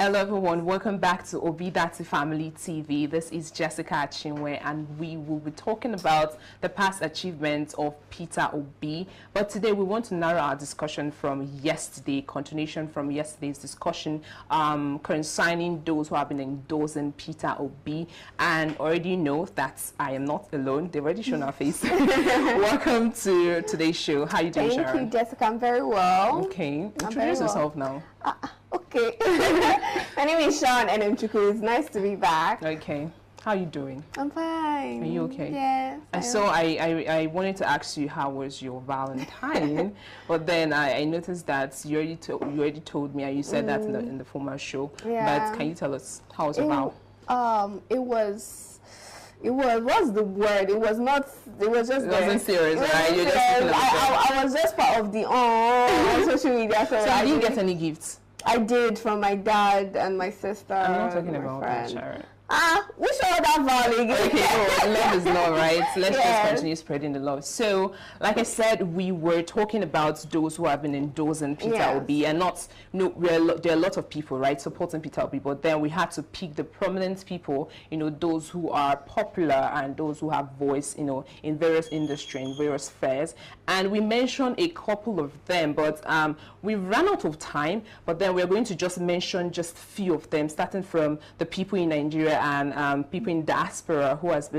Hello everyone, welcome back to Obi Dati Family TV. This is Jessica Chinwe and we will be talking about the past achievements of Peter Obi. But today we want to narrow our discussion from yesterday, continuation from yesterday's discussion concerning those who have been endorsing Peter Obi. And already know that I am not alone. They've already shown our face. Welcome to today's show. How are you doing, Sharon? Thank you, Jessica. I'm very well. Okay, introduce yourself now. Okay. My name is Sean and It's nice to be back. Okay. How are you doing? I'm fine. Are you okay? Yes. And so I wanted to ask you how was your Valentine, but then I noticed that you already told me, and you said that in the former show. Yeah. But can you tell us how was your Val? What's the word? It was just. It wasn't serious, right? You're just I was just part of the on social media. So I didn't get any gifts. I did from my dad and my sister. I'm not talking and my about friend. that, Sharon. We show that value. Okay, so love is love, right? Let's just continue spreading the love. So, like I said, we were talking about those who have been endorsing Peter Obi, and there are a lot of people, right, supporting Peter Obi, but then we had to pick the prominent people, those who are popular and those who have voice, in various industries, in various spheres. And we mentioned a couple of them, but we ran out of time, but then we're going to just mention just a few of them, starting from the people in Nigeria and people in diaspora who have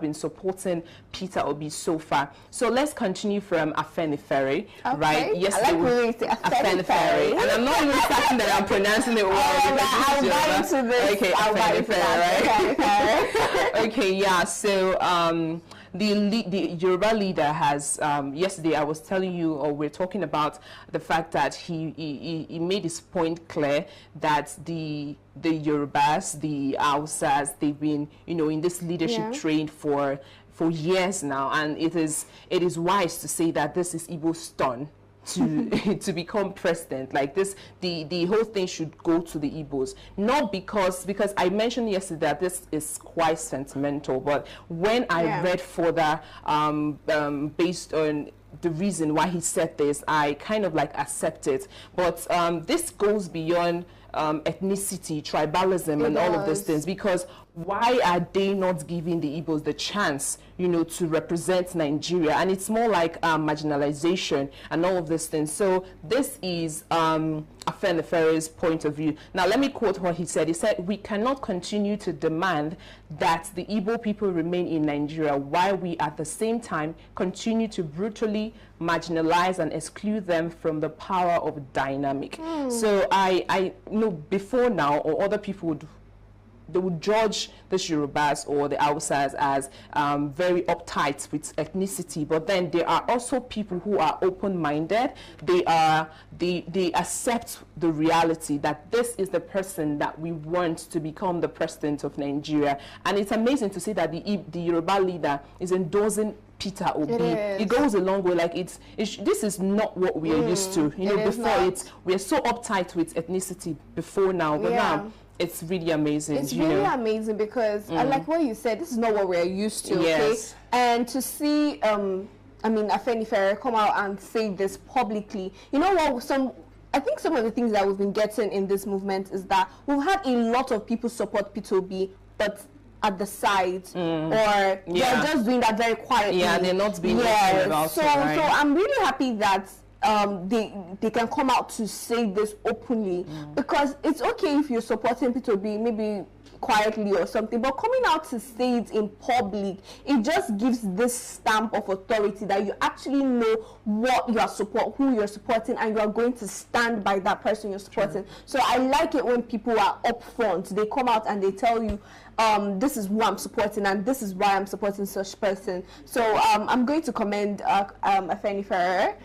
been supporting Peter Obi so far. So let's continue from Afenifere, right? Yes, I like when you say Afenifere. And I'm not even starting that I'm pronouncing it well. I'll buy into this. Okay, Afenifere, right? Okay, yeah. So the Yoruba leader has yesterday I was telling you, or we're talking about the fact that he made his point clear that the Yorubas, the Hausas, they've been in this leadership train for years now, and it is wise to say that this is Igbo's turn to become president. Like this, the whole thing should go to the Igbos, not because I mentioned yesterday that this is quite sentimental, but when I read further based on the reason why he said this, I kind of like accept it. But this goes beyond ethnicity, tribalism, and all of those things, because why are they not giving the Igbos the chance, to represent Nigeria? And it's more like marginalization and all of these things. So this is Afenifere's point of view. Now, let me quote what he said. He said, "We cannot continue to demand that the Igbo people remain in Nigeria while we at the same time continue to brutally marginalize and exclude them from the power of dynamic." So I know before now, or other people would judge the Yorubas or the Hausas as very uptight with ethnicity, but then there are also people who are open-minded. They accept the reality that this is the person that we want to become the president of Nigeria. And it's amazing to see that the Yoruba leader is endorsing Peter Obi. It goes a long way. Like this is not what we are used to. Before we are so uptight with ethnicity before now, but now it's really amazing. It's really amazing because, like what you said, this is not what we're used to. Yes. Okay? And to see, Afenifere come out and say this publicly, you know what? I think some of the things that we've been getting in this movement is that we've had a lot of people support Peter Obi, but at the side, or they're just doing that very quietly. Yeah, they're not being about so, it, right? So I'm really happy that they can come out to say this openly, because it's okay if you're supporting Peter Obi, maybe quietly or something, but coming out to say it in public, it just gives this stamp of authority that you actually know what you are who you're supporting, and you are going to stand by that person you're supporting. So I like it when people are upfront. They come out and they tell you, this is who I'm supporting and this is why I'm supporting such person. So I'm going to commend Afenifere.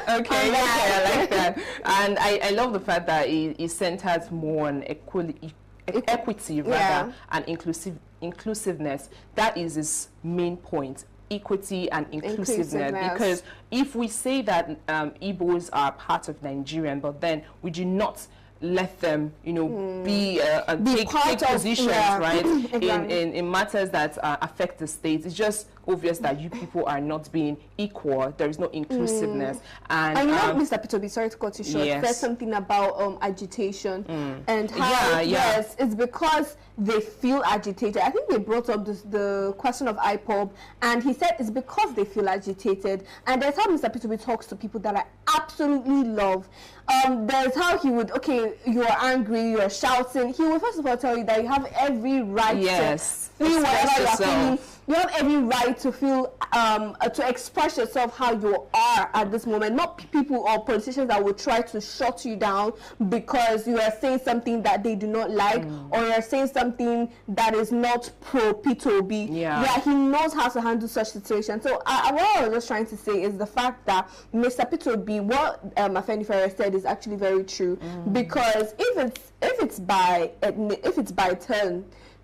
Okay, I like that. And I love the fact that he centers more on equity rather and inclusiveness. That is his main point. Equity and inclusiveness. Because if we say that Igbos are part of Nigerian, but then we do not let them, you know, take positions, right, in matters that affect the state. It's just obvious that you people are not being equal. There is no inclusiveness. And you know, Mr. Peter Obi, sorry to cut you short, there's something about agitation and how, yes, it's because they feel agitated. I think they brought up the question of IPOB, and he said it's because they feel agitated. And there's how Mr. Peter Obi talks to people that I absolutely love. There's how he would, okay, you're angry, you're shouting. He will first of all tell you that you have every right to feel whatever you're feeling. You have every right to feel, to express yourself how you are at this moment. Not people or politicians that will try to shut you down because you are saying something that they do not like, or you're saying something that is not pro Peter Obi. Yeah, he knows how to handle such situations. So what I was just trying to say is the fact that Mr. Peter Obi, what Afeni Ferrer said is actually very true, because if it's by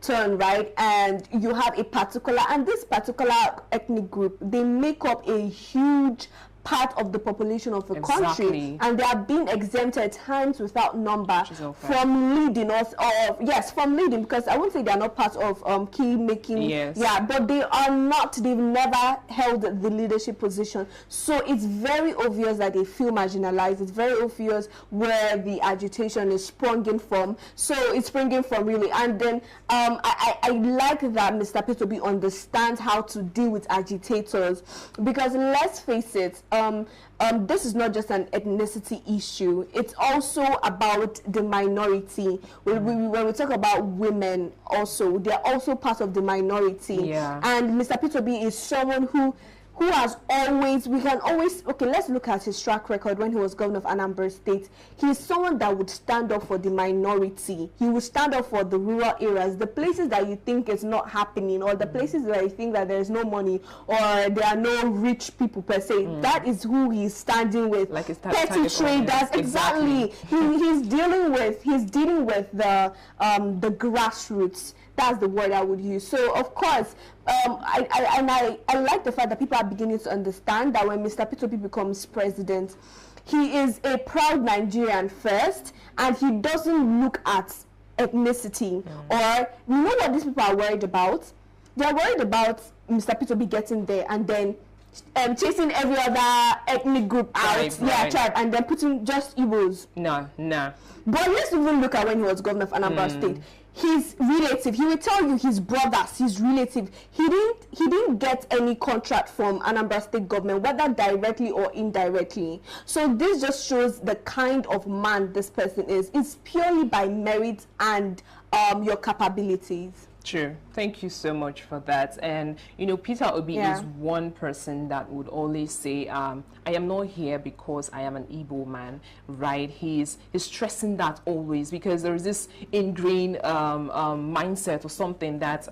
turn, right, and you have a particular, and this particular ethnic group, they make up a huge part of the population of the country, and they are being exempted at times without number from leading us, or from leading, because I won't say they are not part of key making, but they are not, they've never held the leadership position. So it's very obvious that they feel marginalized. It's very obvious where the agitation is springing from. So it's springing from really, and then I like that Mr. Peter Obi understands how to deal with agitators, because let's face it, this is not just an ethnicity issue. It's also about the minority. When we talk about women also, they're also part of the minority. And Mr. Peter Obi is someone who has always, let's look at his track record when he was governor of Anambra State. He's someone that would stand up for the minority. He would stand up for the rural areas, the places that you think is not happening, or the places where you think that there's no money, or there are no rich people per se. That is who he's standing with. Like petty traders, exactly. He's dealing with the grassroots. That's the word I would use. So of course, I like the fact that people are beginning to understand that when Mr. Peter Obi becomes president, he is a proud Nigerian first, and he doesn't look at ethnicity. Or, you know what these people are worried about? They're worried about Mr. Peter Obi getting there and then chasing every other ethnic group out, tribe, and then putting just Igbos. No. But let's even look at when he was governor of Anambra State. His relative, he will tell you his brothers, his relative, he didn't get any contract from Anambra State government, whether directly or indirectly. So this just shows the kind of man this person is. It's purely by merit and your capabilities. True. Thank you so much for that. And you know, Peter Obi is one person that would always say, I am not here because I am an Igbo man, right? He's stressing that always, because there is this ingrained mindset or something that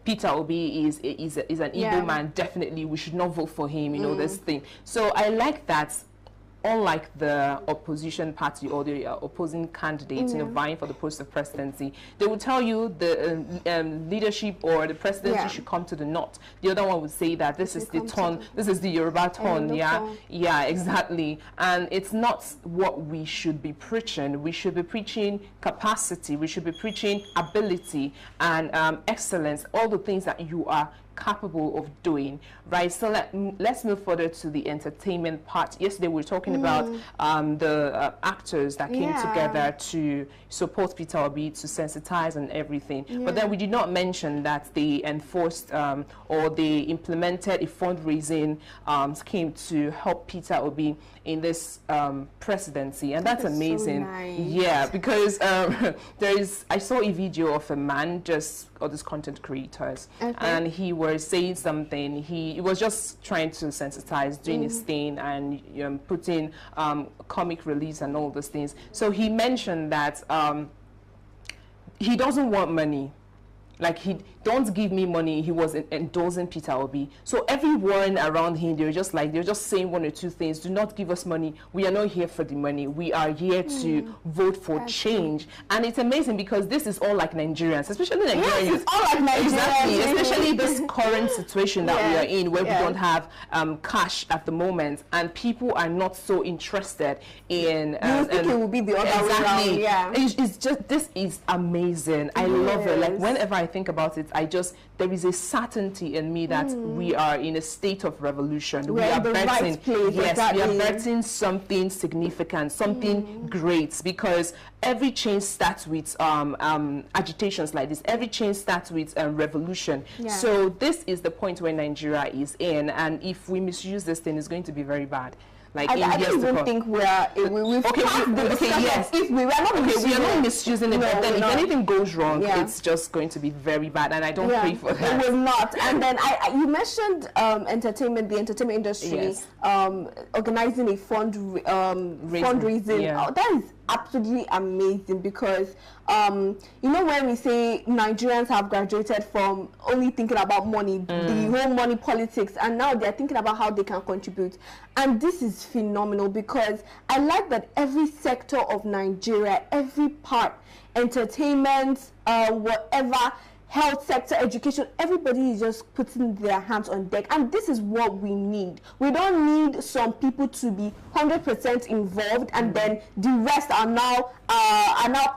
Peter Obi is an Igbo man. Definitely, we should not vote for him. You know, this thing. So I like that. Unlike the opposition party or the opposing candidates, you know, vying for the post of presidency, they will tell you the leadership or the presidency should come to the north. The other one would say that this is the turn, this is the Yoruba turn, yeah, exactly. And it's not what we should be preaching. We should be preaching capacity. We should be preaching ability and excellence, all the things that you are capable of doing, right? So let's move further to the entertainment part. Yesterday we were talking about the actors that came together to support Peter Obi, to sensitize and everything. But then we did not mention that they enforced or they implemented a fundraising scheme to help Peter Obi in this presidency, and that's amazing. So nice. Yeah, because I saw a video of a man, all these content creators, and he was saying something. He was just trying to sensitize, doing his thing, and putting comic reliefs and all those things. So he mentioned that he doesn't want money. Like, he don't give me money. He was endorsing Peter Obi. So everyone around him, they were just saying one or two things. Do not give us money. We are not here for the money. We are here to vote for change. And it's amazing because this is all like Nigerians, especially Nigerians. Yes, it's all like Nigerians. Exactly, especially this current situation that we are in, where we don't have cash at the moment, and people are not so interested in. You think it will be the other way around? Yeah. It's just, this is amazing. I love it. Like, whenever I think about it, there is a certainty in me that we are in a state of revolution. We are in the right place. Yes, Exactly. we are birthing something significant, something great, because every change starts with agitations like this. Every change starts with revolution. So this is the point where Nigeria is in, and if we misuse this thing, it's going to be very bad. Like, I don't even think we've passed the discussion. Yes. If we were not we are not misusing it, but then if anything goes wrong, Yeah. it's just going to be very bad, and I don't pray for that. It will not. And then you mentioned the entertainment industry, organizing a fundraising. Yeah. Oh, that is absolutely amazing, because you know, when we say Nigerians have graduated from only thinking about money, the whole money politics, and now they're thinking about how they can contribute. And this is phenomenal, because I like that every sector of Nigeria, every part, entertainment, whatever, health sector, education, everybody is just putting their hands on deck, and this is what we need. We don't need some people to be 100% involved and then the rest are now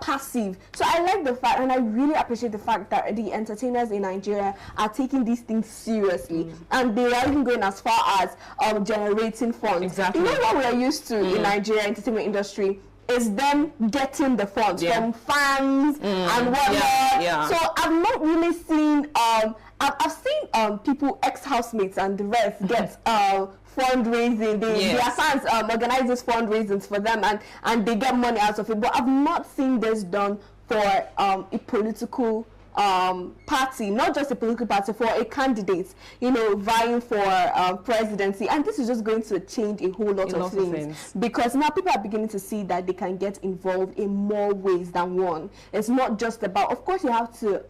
passive. So I like the fact, and I really appreciate the fact that the entertainers in Nigeria are taking these things seriously, and they are even going as far as generating funds. Exactly. You know what we are used to in Nigeria entertainment industry is them getting the funds from fans and whatnot. So I've not really seen I've seen people, ex-housemates and the rest, get fundraising. Their fans organize these fundraisings for them, and they get money out of it. But I've not seen this done for a political party, not just a political party, for a candidate, you know, vying for presidency. And this is just going to change a whole lot of things, because now people are beginning to see that they can get involved in more ways than one. It's not just about, of course you have to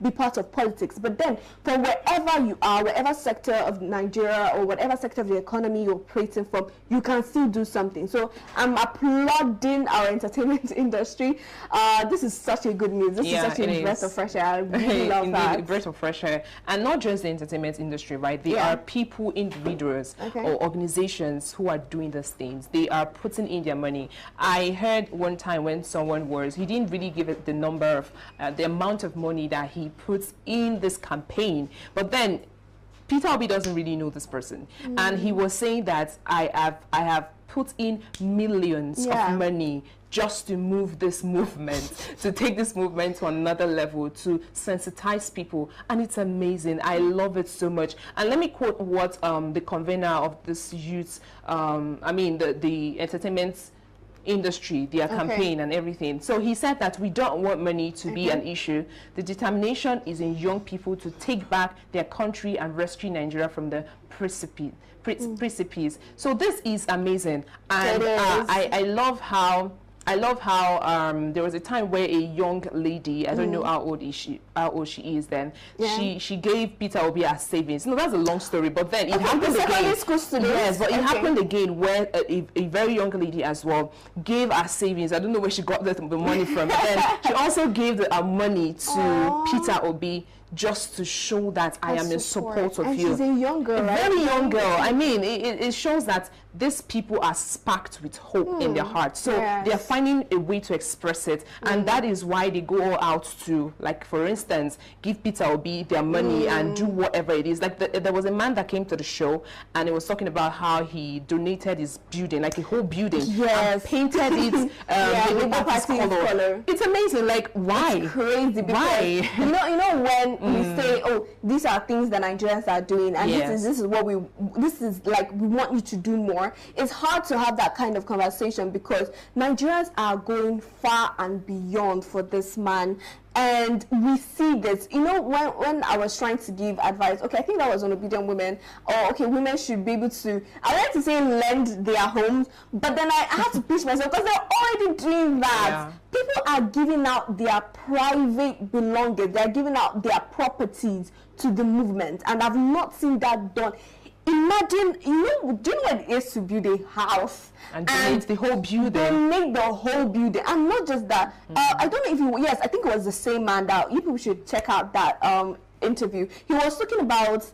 be part of politics, but then from wherever you are, whatever sector of Nigeria or whatever sector of the economy you're operating from, you can still do something. So I'm applauding our entertainment industry. This is such a good news. This is such a breath of fresh air. I really love that. A breath of fresh air. And not just the entertainment industry, right? There are people, individuals, or organizations who are doing these things. They are putting in their money. I heard one time when someone he didn't really give it the number of, the amount of money that he puts in this campaign. But then Peter Obi doesn't really know this person. And he was saying that I have put in millions of money just to move this movement, to take this movement to another level, to sensitize people. And it's amazing. I love it so much. And let me quote what the convener of this youth, the entertainment industry, their campaign and everything. So he said that we don't want money to be an issue. The determination is in young people to take back their country and rescue Nigeria from the precipice. So this is amazing. And I love how there was a time where a young lady, I don't know how old she is then, she gave Peter Obi her savings. No, that's a long story, but then it happened again. Yes, but it happened again where a very young lady as well gave her savings. I don't know where she got the money from, but then she also gave the money to Peter Obi, just to show that I am in support of you. She's a young girl, right? Very young girl. I mean, it shows that these people are sparked with hope in their hearts. So they are finding a way to express it. And that is why they go all out to, like, for instance, give Peter Obi their money and do whatever it is. Like, there was a man that came to the show, and he was talking about how he donated his building, like a whole building, and painted it Labour Party's color. It's amazing. Like, why? It's crazy. Why? You know when we say, oh, these are things that Nigerians are doing, and this is what we want you to do more. It's hard to have that kind of conversation, because Nigerians are going far and beyond for this man. And we see this, you know, when I was trying to give advice, okay, I think that was on obedient women, or okay, women should be able to, I like to say lend their homes, but then I had to push myself because they're already doing that. Yeah. People are giving out their private belongings, they're giving out their properties to the movement, and I've not seen that done. Imagine, do you know what it is to build a house and donate the whole building? Donate the whole building, and not just that. I don't know if you. Yes, I think it was the same man that you people should check out that interview. He was talking about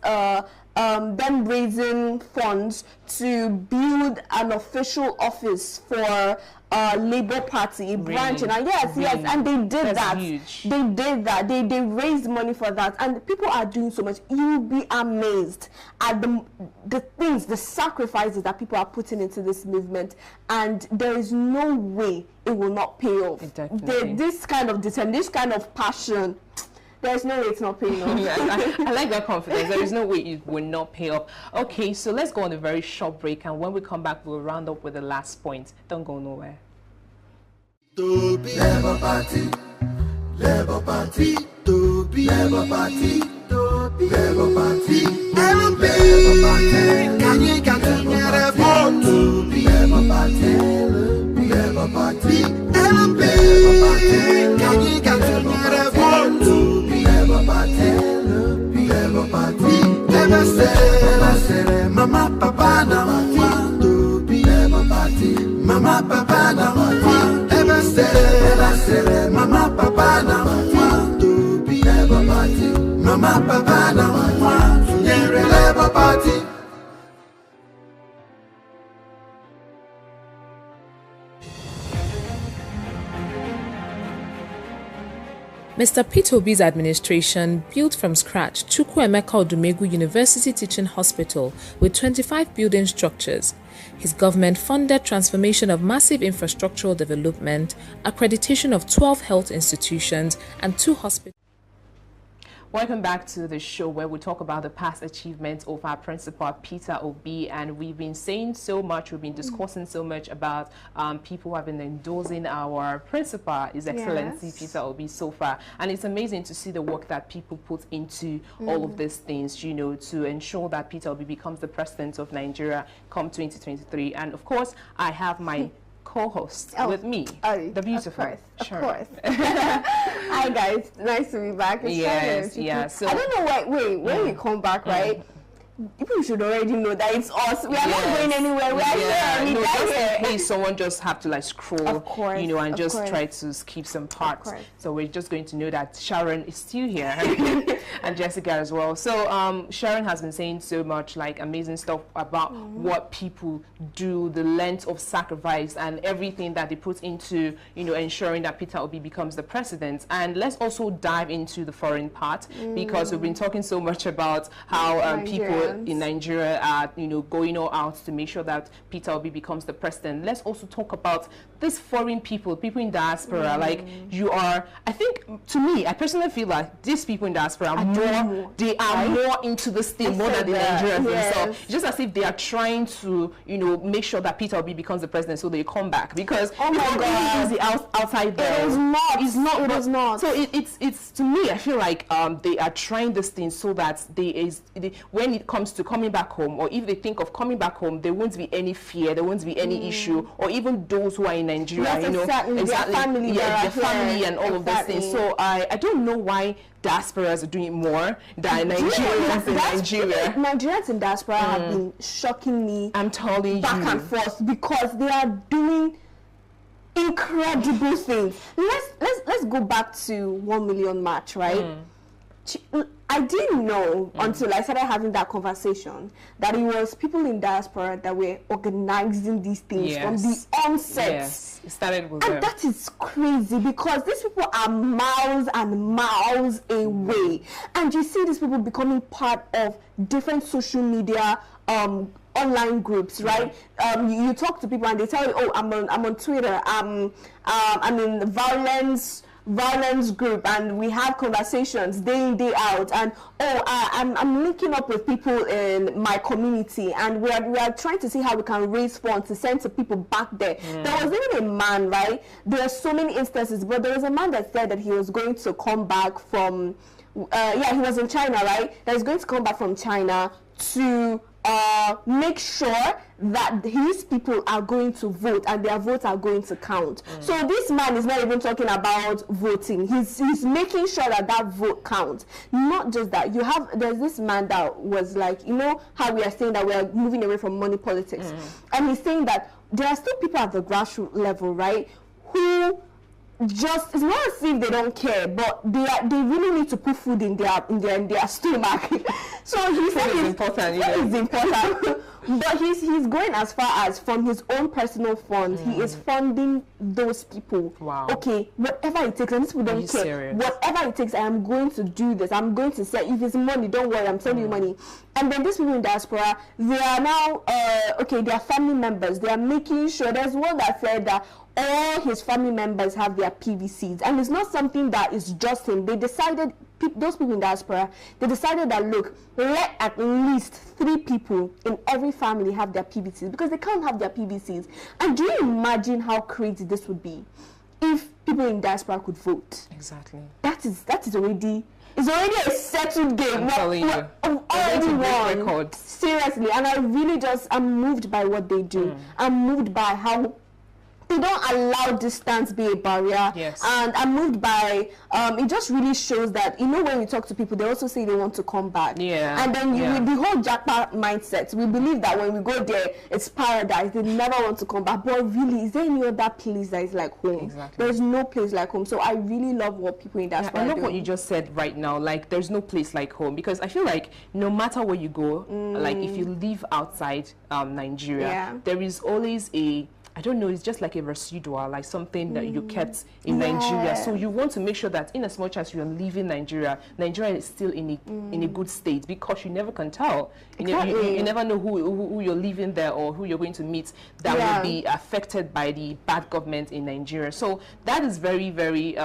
them raising funds to build an official office for Labour Party branch, and yes, and they did that. Huge. They did that. They raised money for that, and people are doing so much. You'll be amazed at the things, the sacrifices that people are putting into this movement, and there is no way it will not pay off. This kind of determination, this kind of passion. There's no way it's not paying off. Yes, I like that confidence. There is no way it will not pay off. Okay, so let's go on a very short break, and when we come back, we'll round up with the last point. Don't go nowhere. Labour Party, Labour Party, Labour Party, Labour Party, LP, can you get a vote? Labour Party, Labour Party, LP, can you get a vote? Labour Party, Labour Party, never say, Mama, Papa, now, Labour Party, Mama, Papa, now, never say, Mama, Papa, now, Labour Party, Mama, Papa, now, Labour Party. Mr. Peter Obi's administration built from scratch Chukwuemeka Odumegwu University Teaching Hospital with 25 building structures. His government funded transformation of massive infrastructural development, accreditation of 12 health institutions and 2 hospitals. Welcome back to the show where we talk about the past achievements of our principal, Peter Obi, and we've been saying so much, we've been discussing so much about people who have been endorsing our principal, His Excellency Peter Obi so far. And it's amazing to see the work that people put into all of these things, you know, to ensure that Peter Obi becomes the president of Nigeria come 2023. And of course, I have my co-host with me, the beautiful Sharon. Of course. Hi guys, nice to be back. Yes, So I don't know wait, when we come back, right? People should already know that it's us. We are not going anywhere. We are here. No, just in case someone just have to like scroll, you know, and just try to skip some parts. So we're just going to know that Sharon is still here and Jessica as well. So Sharon has been saying so much like amazing stuff about what people do, the length of sacrifice and everything that they put into, you know, ensuring that Peter Obi becomes the president. And let's also dive into the foreign part because we've been talking so much about how people in Nigeria are, you know, going all out to make sure that Peter Obi becomes the president. Let's also talk about these foreign people in diaspora. Like you are, I think, to me, I personally feel like these people in diaspora are more into this thing more than the Nigerians themselves. Just as if they are trying to, you know, make sure that Peter Obi becomes the president so they come back. Because oh my God, easy outside there. It is not. It's not. It is not. So it's to me, I feel like they are trying this thing so that when it comes to coming back home, or if they think of coming back home, there won't be any fear, there won't be any issue, or even those who are in Nigeria, you know, their family, and all of those things. So I don't know why diasporas are doing more than Nigerians in Nigeria. Nigerians in diaspora have been shocking me. I'm telling you, back and forth, because they are doing incredible things. Let's go back to 1 million march, right? I didn't know until I started having that conversation that it was people in diaspora that were organizing these things from the onset. Yes, it started with and that is crazy because these people are miles and miles away. And you see these people becoming part of different social media online groups, right? You talk to people and they tell you, oh, I'm on Twitter, I'm in violence violence group, and we have conversations day in, day out, and I'm linking up with people in my community, and we are trying to see how we can raise funds to send to people back there. There was even a man, right? There are so many instances, but there was a man that said that he was going to come back from he was in China, right? That he's going to come back from China to make sure that his people are going to vote and their votes are going to count. So this man is not even talking about voting. He's making sure that that vote counts. Not just that. There's this man that was like, you know how we are saying that we are moving away from money politics, and he's saying that there are still people at the grassroots level, right, who just, it's not as if they don't care, but they really need to put food in their stomach. So he said it's important. It's important. But he's going as far as from his own personal funds, he is funding those people. Wow. Okay, whatever it takes, and these people don't care. Serious? Whatever it takes, I am going to do this. I'm going to say, if it's money, don't worry, I'm sending you money. And then these people in diaspora, they are now, they are family members. They are making sure. There's one that said that all his family members have their PVCs, and it's not something that is just him. They decided, those people in diaspora, they decided that, look, let at least 3 people in every family have their PVCs, because they can't have their PVCs. And do you imagine how crazy this would be if people in diaspora could vote? Exactly. That is already. It's already a settled game. I'm telling you. Already won. Seriously, and I'm moved by what they do. I'm moved by how they don't allow distance be a barrier. Yes. And I'm moved by, it just really shows that, you know, when we talk to people, they also say they want to come back. Yeah. And then the whole Jackpot mindset, we believe that when we go there, it's paradise. They never want to come back. But really, is there any other place that is like home? Exactly. There's no place like home. So I really love what people in that. I love what you just said right now. Like, there's no place like home, because I feel like no matter where you go, like if you live outside Nigeria, there is always I don't know, it's just like a residual, like something that you kept in Nigeria. So you want to make sure that in as much as you're leaving Nigeria, Nigeria is still in a good state, because you never can tell. Exactly. You never know who you're leaving there or who you're going to meet that will be affected by the bad government in Nigeria. So that is very, very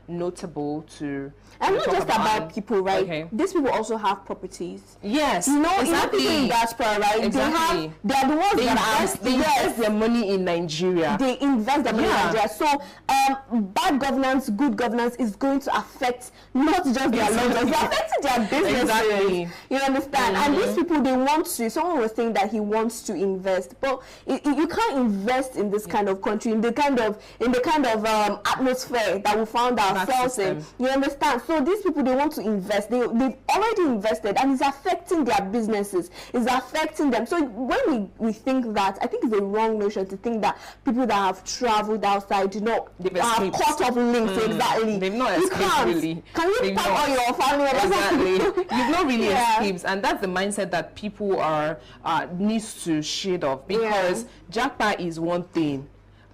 notable to... And not just about people, right? Okay. These people also have properties. Yes, you know, exactly. People in diaspora, right? Exactly. They are the ones that invest their money in Nigeria. They invest their money in Nigeria. So, bad governance, good governance is going to affect not just their loans, it's affecting their businesses. Exactly. You understand? And these people, they want to. Someone was saying that he wants to invest, but you can't invest in this kind of country, in the kind of atmosphere that we found ourselves in. You understand? So these people, they want to invest. They've already invested, and it's affecting their businesses. It's affecting them. So when we think that, I think it's a wrong notion to think that people that have traveled outside, you know, are caught off links. Exactly. They've not escaped, really. Can you tell all your family members? Exactly. You've not really escaped, and that's the mindset that people needs to shed off, because Jackpot is one thing.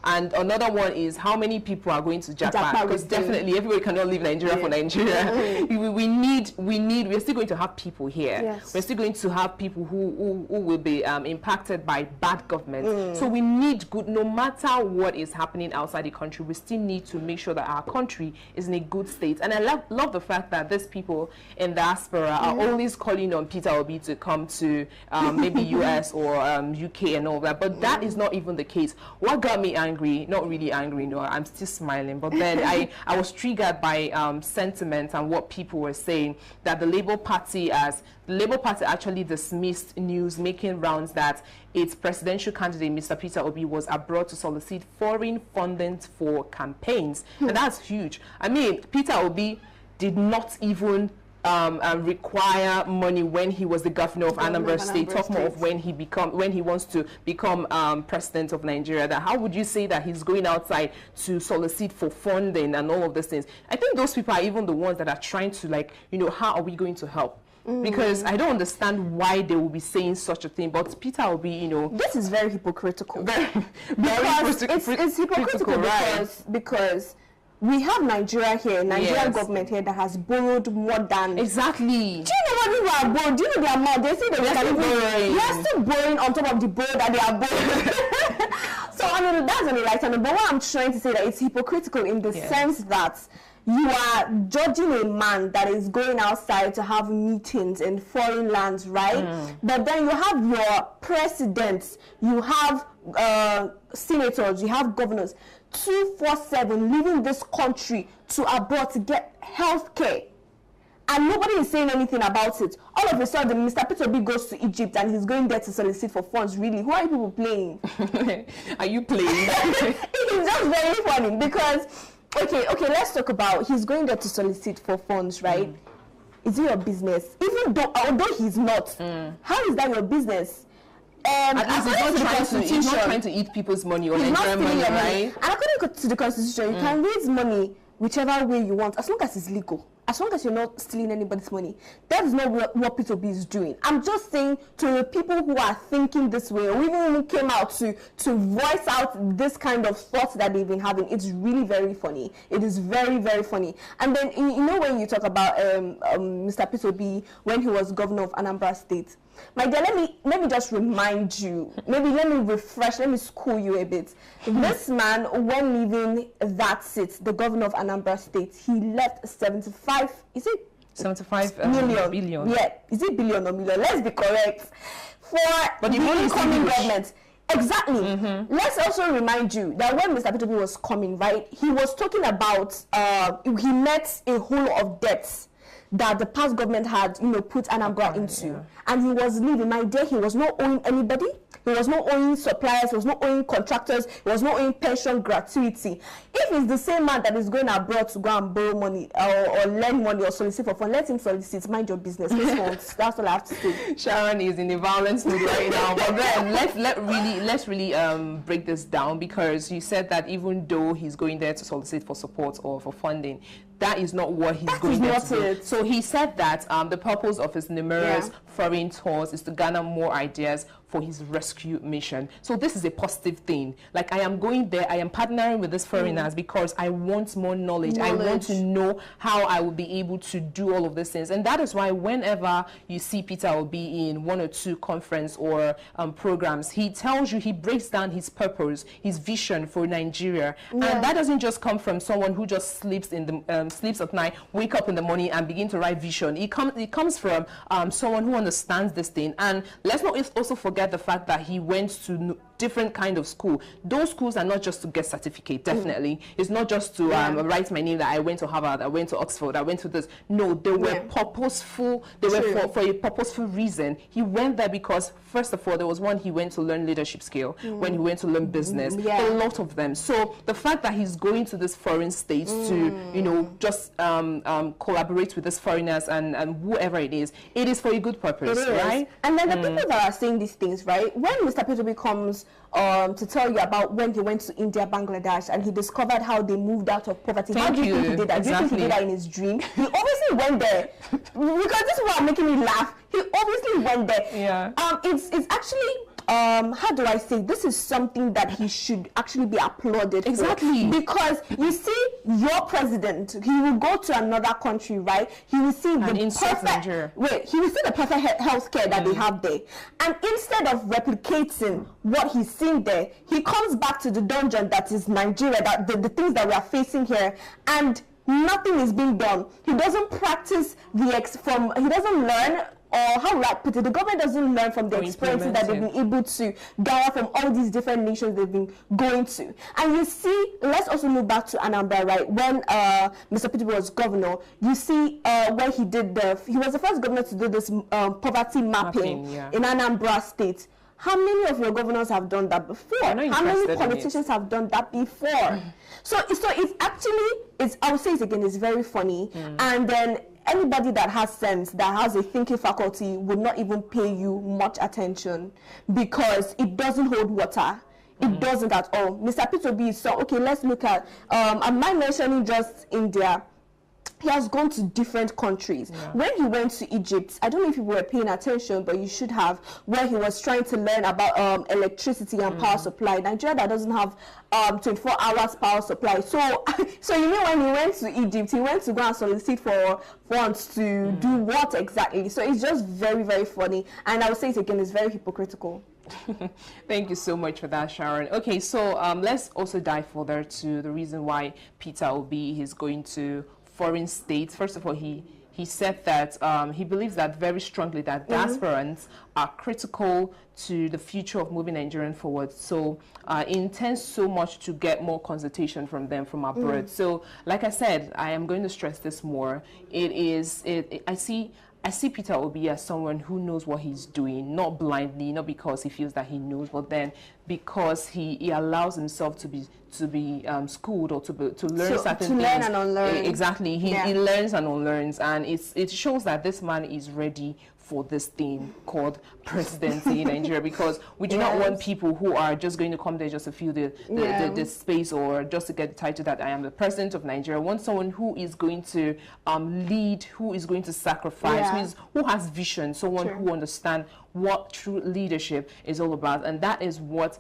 And another one is how many people are going to Japan, because definitely everybody cannot leave Nigeria for Nigeria. We're still going to have people here. Yes. We're still going to have people who will be impacted by bad government. So we need good, no matter what is happening outside the country, we still need to make sure that our country is in a good state. And I love the fact that these people in diaspora are always calling on Peter Obi to come to maybe US or UK and all that, but that is not even the case. What got me angry, not really angry, no, I'm still smiling, but then I was triggered by sentiment and what people were saying, that the Labour Party actually dismissed news making rounds that its presidential candidate, Mr. Peter Obi, was abroad to solicit foreign funding for campaigns. And that's huge. I mean, Peter Obi did not even require money when he was the governor of Anambra State. Talk more of when he wants to become president of Nigeria. That how would you say that he's going outside to solicit for funding and all of these things? I think those people are even the ones that are trying to, like, you know, how are we going to help? Because I don't understand why they will be saying such a thing. But Peter will be, you know, this is very hypocritical. It's hypocritical, right? because we have Nigeria here, Nigerian government here that has borrowed more than... Exactly. Do you know what people are borrowing? Do you know the amount? They say they're still borrowing on top of the borrow that they are borrowing. So, I mean, that's on the right hand. But what I'm trying to say that it's hypocritical in the sense that you are judging a man that is going outside to have meetings in foreign lands, right? But then you have your presidents, you have senators, you have governors 247 leaving this country to abroad to get health care, and nobody is saying anything about it. All of a sudden, Mr. Peter Obi goes to Egypt and he's going there to solicit for funds. Really, who are you people playing? Are you playing? It's just very funny because okay, let's talk about he's going there to solicit for funds, right? Is it your business? Even though, although he's not, how is that your business? At least he's not trying to eat people's money or Nigerian money, right? And according to the constitution, you can raise money whichever way you want, as long as it's legal. As long as you're not stealing anybody's money. That is not what Peter Obi is doing. I'm just saying to the people who are thinking this way, or even who came out to voice out this kind of thoughts that they've been having, it's really very funny. It is very, very funny. And then, you know, when you talk about Mr. Peter Obi, when he was governor of Anambra State, my dear, let me just remind you, maybe let me refresh, let me school you a bit. This man, when leaving that seat, the governor of Anambra State, he left 75, is it? 75 billion. Yeah, is it billion or million? Let's be correct. But the incoming government. Exactly. Let's also remind you that when Mr. Peter Obi was coming, right, he was talking about, he met a whole lot of debts that the past government had, you know, put Anambra into. And he was leaving. My dear, he was not owing anybody. He was not owing suppliers. He was not owing contractors. He was not owing pension gratuity. If he's the same man that is going abroad to go and borrow money or lend money or solicit for fun, let him solicit. Mind your business. That's all I have to say. Sharon is in a violence mood right now. But then let's really break this down, because you said that even though he's going there to solicit for support or for funding, that is not what he's going there to do. So he said that the purpose of his numerous foreign tours is to garner more ideas for his rescue mission. So this is a positive thing. Like, I am going there, I am partnering with these foreigners because I want more knowledge. I want to know how I will be able to do all of these things. And that is why whenever you see Peter Obi in one or two conference or programs, he tells you, he breaks down his purpose, his vision for Nigeria. And that doesn't just come from someone who just sleeps in the sleeps at night, wake up in the morning and begin to write vision. It comes from someone who understands this thing. And let's not also forget the fact that he went to different kind of school. Those schools are not just to get certificate, definitely. It's not just to write my name that I went to Harvard, I went to Oxford, I went to this. No, they were purposeful. They were for a purposeful reason. He went there because, first of all, there was one, he went to learn leadership skill, when he went to learn business, a lot of them. So the fact that he's going to this foreign states to, you know, just collaborate with these foreigners and whoever it is for a good purpose, right? And then the people that are saying these things, right, when Mr. Peter Obi comes to tell you about when he went to India, Bangladesh, and he discovered how they moved out of poverty. How do you think he did that? Do you think he did that in his dream? He obviously went there, because this is what making me laugh. He obviously went there. It's actually how do I say, this is something that he should actually be applauded for. Because you see, your president, he will go to another country, right? He will see he will see the perfect health care that they have there, and instead of replicating what he's seen there, he comes back to the dungeon that is Nigeria, that the things that we are facing here, and nothing is being done. He doesn't practice he doesn't learn, or how would I put it, the government doesn't learn from the experiences that they've been able to gather from all these different nations they've been going to. And you see, let's also look back to Anambra, right? When Mr. Peter was governor, you see where he was the first governor to do this poverty mapping in Anambra State. How many of your governors have done that before? How many politicians have done that before? So it's actually, I would say it again, it's very funny. And then anybody that has sense, that has a thinking faculty, would not even pay you much attention, because it doesn't hold water. It doesn't at all. Mr. Peter Obi is okay, let's look at, am I mentioning just India? He has gone to different countries. When he went to Egypt, I don't know if you were paying attention, but you should have, where he was trying to learn about electricity and power supply. Nigeria that doesn't have 24 hours power supply. So you know, when he went to Egypt, he went to go and solicit for funds to do what exactly? So it's just very, very funny. And I would say it again, it's very hypocritical. Thank you so much for that, Sharon. Okay, so let's also dive further to the reason why Peter Obi is going to foreign states. First of all, he said that he believes that very strongly that diasporans are critical to the future of moving Nigerian forward. So he intends so much to get more consultation from them from abroad. So like I said, I am going to stress this more. I see Peter Obi as someone who knows what he's doing, not blindly, not because he feels that he knows, but then because he allows himself to be schooled or to learn certain things. Learn and unlearn. Exactly. He learns and unlearns, and it shows that this man is ready for this thing called presidency in Nigeria, because we do not want people who are just going to come there just to fill the space or just to get the title that I am the president of Nigeria. I want someone who is going to lead, who is going to sacrifice, who has vision, someone who understands what true leadership is all about, and that is what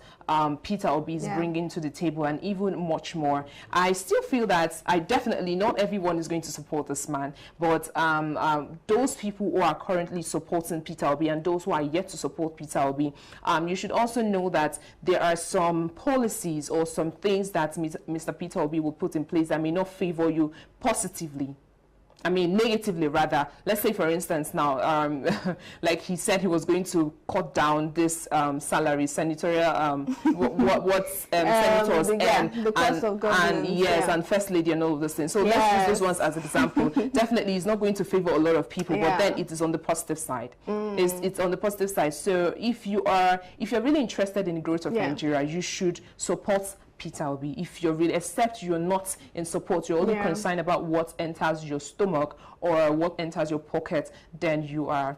Peter Obi is bringing to the table, and even much more. I still feel that not everyone is going to support this man, but those people who are currently supporting Peter Obi and those who are yet to support Peter Obi, you should also know that there are some policies or some things that Mr. Peter Obi will put in place that may not favor you positively. I mean, negatively rather. Let's say, for instance, now, like he said, he was going to cut down this salary, senatorial, what senators earn, and first lady and all of those things. So let's use those ones as an example. Definitely, it's not going to favor a lot of people, but then it is on the positive side. It's on the positive side. So if you're really interested in the growth of Nigeria, you should support Peter Obi. If you're really, except you're not in support, you're only concerned about what enters your stomach or what enters your pocket, then you are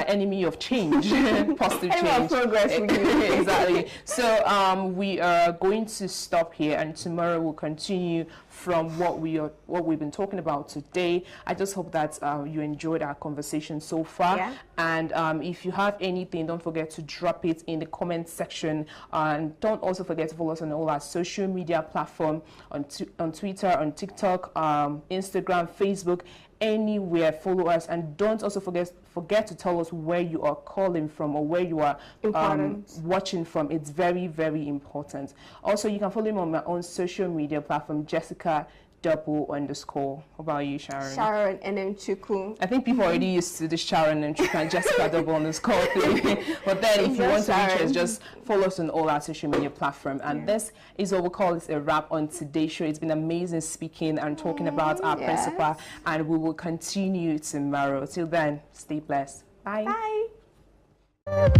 enemy of change, positive change. Progress. Exactly. So we are going to stop here, and tomorrow we'll continue from what we've been talking about today. I just hope that you enjoyed our conversation so far. And if you have anything, don't forget to drop it in the comment section. And don't also forget to follow us on all our social media platforms, on Twitter, on TikTok, Instagram, Facebook, anywhere. Follow us, and don't also forget to tell us where you are calling from or where you are watching from. It's very, very important. Also, you can follow me on my own social media platform, Jessica__. How about you, Sharon? Sharon and Chuku. I think people are already used to the Sharon and Chuku and Jessica_ thing. But then if you want to reach us, just follow us on all our social media platforms. And this is what we call a wrap on today's show. It's been amazing speaking and talking about our principal, and we will continue tomorrow. Till then, stay blessed. Bye. Bye.